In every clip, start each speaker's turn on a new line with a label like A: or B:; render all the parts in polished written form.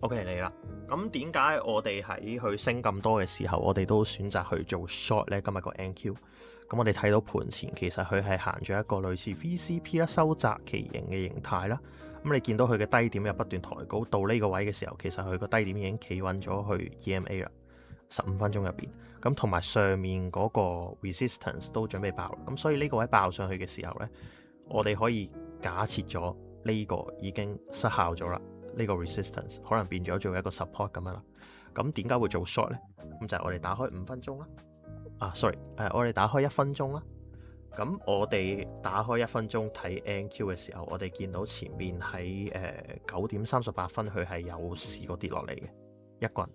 A: OK 嚟啦，咁點解我哋喺佢升咁多嘅時候，我哋都選擇去做 short 呢？今日個 NQ，咁我哋睇到盤前其實佢係行咗一個類似 VCP 啦收窄旗形嘅形態啦。咁你見到佢嘅低點又不斷抬高，到呢個位嘅時候，其實佢個低點已經企穩咗去 EMA 啦。15分鐘入邊，咁同埋上面嗰個 resistance 都準備爆啦。咁所以呢個位爆上去嘅時候呢，我哋可以假設咗呢個已經失效咗啦。呢個 resistance 可能變咗做一個 support 咁樣啦。咁點解會做 short 呢？咁就係我哋打開5分鐘啦。我哋打開1分鐘啦。咁我哋打開1分鐘睇 NQ 嘅時候，我哋見到前面喺9點38分佢係有試過跌落嚟嘅一棍，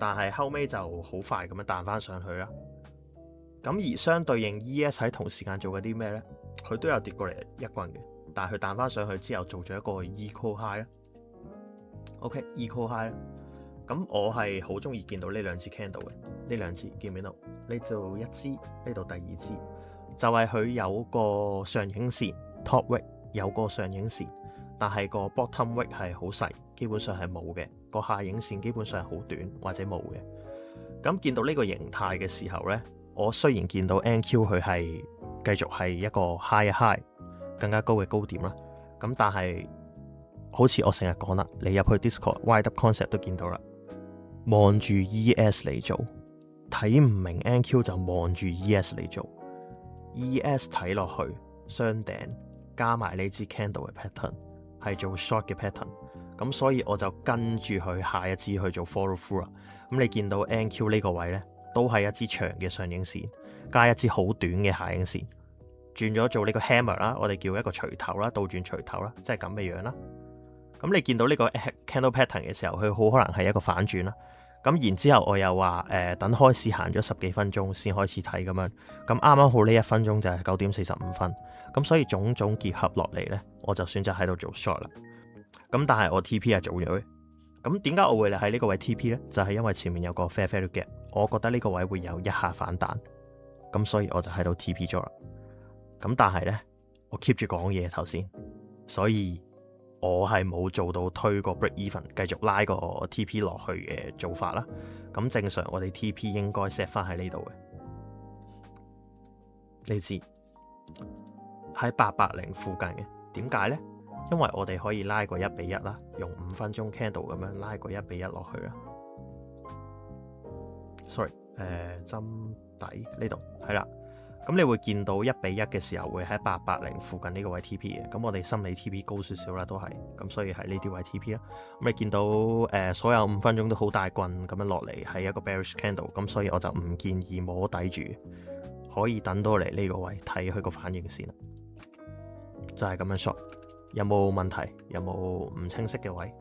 A: 但係後尾就好快咁樣彈翻上去啦。咁而相對應 ES 喺同時間做緊啲咩呢？佢都有跌過嚟一棍嘅，但係佢彈翻上去之後做咗一個 equal high 啦。OK，equal high 啦。咁我係好中意見到呢兩支 candle 嘅，呢兩支見唔見到？呢度一支，呢度第二支，就係佢有個上影線 top wick 有個上影線，但係個 bottom wick 係好細，基本上係冇嘅。個下影線基本上係好短或者冇嘅。咁見到呢個形態嘅時候呢，我雖然見到 NQ 佢係繼續係一個 high 更加高嘅高點啦，咁但係好似我成日講啦，你入去 Discord Wide Up Concept 都見到啦，望住 ES 嚟做，睇唔明 NQ 就望住 ES 嚟做 ES 睇落去雙頂加埋呢支 candle 嘅 pattern 係做 short 嘅 pattern， 咁所以我就跟住佢下一支去做 follow through 啦。咁你見到 NQ 呢個位呢，都係一支長嘅上影線加一支好短嘅下影線，轉咗做呢個 hammer 啦，我哋叫一個錘頭啦，倒轉錘頭啦，即係咁嘅樣啦。咁你見到呢個 candle pattern 嘅時候，佢好可能係一個反轉啦。咁然之後我又話等開市行咗10幾分鐘先開始睇咁樣。咁啱啱好呢1分鐘就係9點45分。咁所以種種結合落嚟呢，我就選擇喺度做 short 啦。咁但係我 TP 係做咗嘅。咁點解我會喺呢個位 TP 呢？就係因為前面有個 fair value gap，我覺得呢個位會有一下反彈。咁所以我就喺度 TP 咗啦。咁但係呢，我 keep 住講嘢頭先，所以我係冇做到推個 break even 繼續拉個 TP 落去嘅做法啦。咁正常我哋 TP 應該 set 翻喺呢度嘅。你知喺880附近嘅，點解呢？因為我哋可以拉個1比1啦，用5分鐘 candle 咁樣拉個1比1落去啦。Sorry，針底呢度係啦。咁你會見到1比1嘅時候會喺880附近呢個位 TP 嘅。咁我哋心理 TP 高少少啦，都係咁，所以係呢啲位 TP 啦。咁你見到所有5分鐘都好大棍咁樣落嚟，係一個 bearish candle，咁所以我就唔建議摸底住，可以等到嚟呢個位睇佢個反應先啦。就係咁樣 short。有冇問題？有冇唔清晰嘅位？